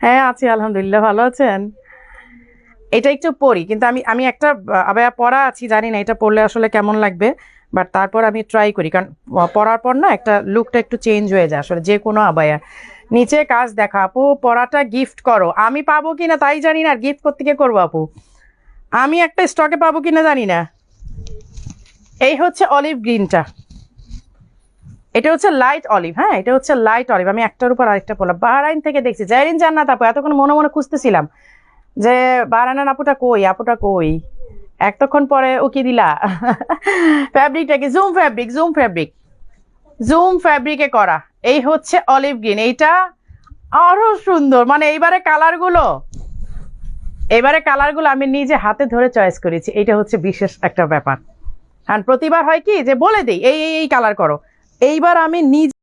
হ্যাঁ আছি আলহামদুলিল্লাহ, ভালো আছেন? এটা একটু পরি, কিন্তু আমি আমি একটা আবায়া পরা আছি, জানি না এটা পরলে আসলে কেমন লাগবে, বাট তারপর আমি ট্রাই করি, কারণ পরার পর না একটা লুকটা একটু চেঞ্জ হয়ে যায় আসলে যে কোনো আবায়া। নিচে কাজ দেখা, আপু পরাটা গিফট করো, আমি পাবো কিনা তাই জানি না, আর গিফট করতে গিয়ে করবো আপু, আমি একটা স্টকে পাবো কিনা জানি না। এই হচ্ছে অলিভ গ্রিনটা, এটা হচ্ছে লাইট অলিভ, হ্যাঁ এটা হচ্ছে লাইট অলিভ। আমি একটার উপর আরেকটা পড়লাম, বাহরাইন থেকে দেখছি, জাইরিন জান্নাত আপু, এতক্ষণ মনে মনে খুঁজতেছিলাম যে বাহরাইনের আপুটা কই, আপুটা কই, এতক্ষণ পরে ও কি দিলা। ফ্যাব্রিকটা কি zoom fabric, zoom fabric, zoom ফ্যাব্রিকে করা। এই হচ্ছে অলিভ গ্রিন, এইটা আরো সুন্দর, মানে এইবারে কালারগুলো আমি নিজে হাতে ধরে চয়েস করেছি, এটা হচ্ছে বিশেষ একটা ব্যাপার। কারণ প্রতিবার হয় কি যে বলে দিই এই এই কালার করো, এইবার আমি নিজে